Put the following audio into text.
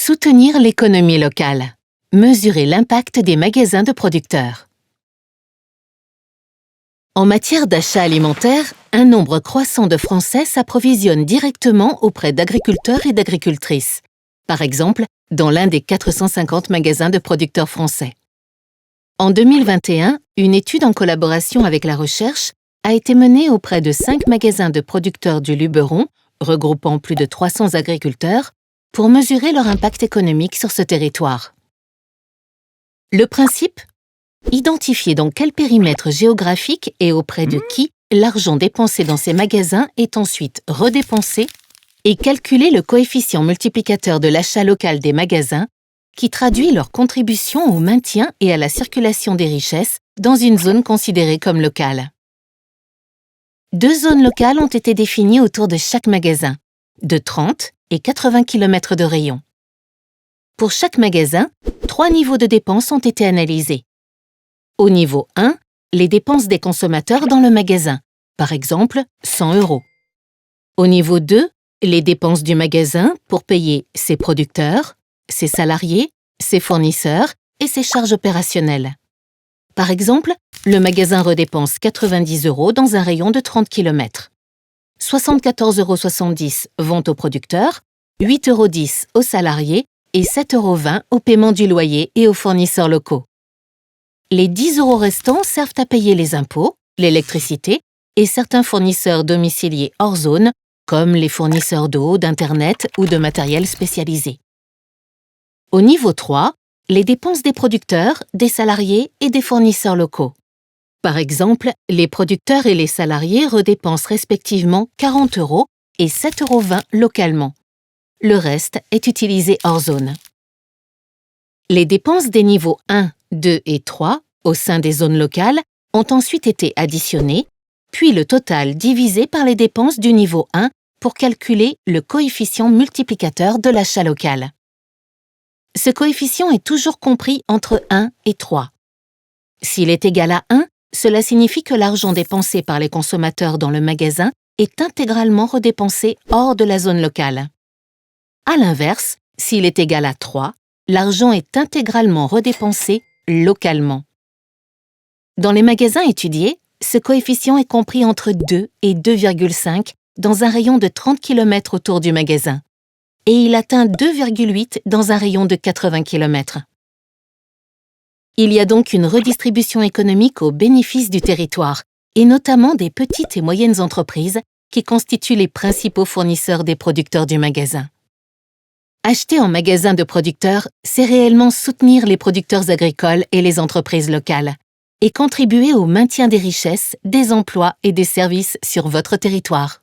Soutenir l'économie locale. Mesurer l'impact des magasins de producteurs. En matière d'achat alimentaire, un nombre croissant de Français s'approvisionnent directement auprès d'agriculteurs et d'agricultrices, par exemple dans l'un des 450 magasins de producteurs français. En 2021, une étude en collaboration avec la recherche a été menée auprès de 5 magasins de producteurs du Luberon, regroupant plus de 300 agriculteurs, pour mesurer leur impact économique sur ce territoire. Le principe ? Identifier dans quel périmètre géographique et auprès de qui l'argent dépensé dans ces magasins est ensuite redépensé et calculer le coefficient multiplicateur de l'achat local des magasins qui traduit leur contribution au maintien et à la circulation des richesses dans une zone considérée comme locale. 2 zones locales ont été définies autour de chaque magasin, de 30 et 80 km de rayon. Pour chaque magasin, 3 niveaux de dépenses ont été analysés. Au niveau 1, les dépenses des consommateurs dans le magasin, par exemple 100 €. Au niveau 2, les dépenses du magasin pour payer ses producteurs, ses salariés, ses fournisseurs et ses charges opérationnelles. Par exemple, le magasin redépense 90 € dans un rayon de 30 km. 74,70 € vont aux producteurs, 8,10 € aux salariés et 7,20 € au paiement du loyer et aux fournisseurs locaux. Les 10 € restants servent à payer les impôts, l'électricité et certains fournisseurs domiciliés hors zone, comme les fournisseurs d'eau, d'Internet ou de matériel spécialisé. Au niveau 3, les dépenses des producteurs, des salariés et des fournisseurs locaux. Par exemple, les producteurs et les salariés redépensent respectivement 40 € et 7,20 € localement. Le reste est utilisé hors zone. Les dépenses des niveaux 1, 2 et 3 au sein des zones locales ont ensuite été additionnées, puis le total divisé par les dépenses du niveau 1 pour calculer le coefficient multiplicateur de l'achat local. Ce coefficient est toujours compris entre 1 et 3. S'il est égal à 1, cela signifie que l'argent dépensé par les consommateurs dans le magasin est intégralement redépensé hors de la zone locale. À l'inverse, s'il est égal à 3, l'argent est intégralement redépensé localement. Dans les magasins étudiés, ce coefficient est compris entre 2 et 2,5 dans un rayon de 30 km autour du magasin, et il atteint 2,8 dans un rayon de 80 km. Il y a donc une redistribution économique au bénéfice du territoire, et notamment des petites et moyennes entreprises qui constituent les principaux fournisseurs des producteurs du magasin. Acheter en magasin de producteurs, c'est réellement soutenir les producteurs agricoles et les entreprises locales, et contribuer au maintien des richesses, des emplois et des services sur votre territoire.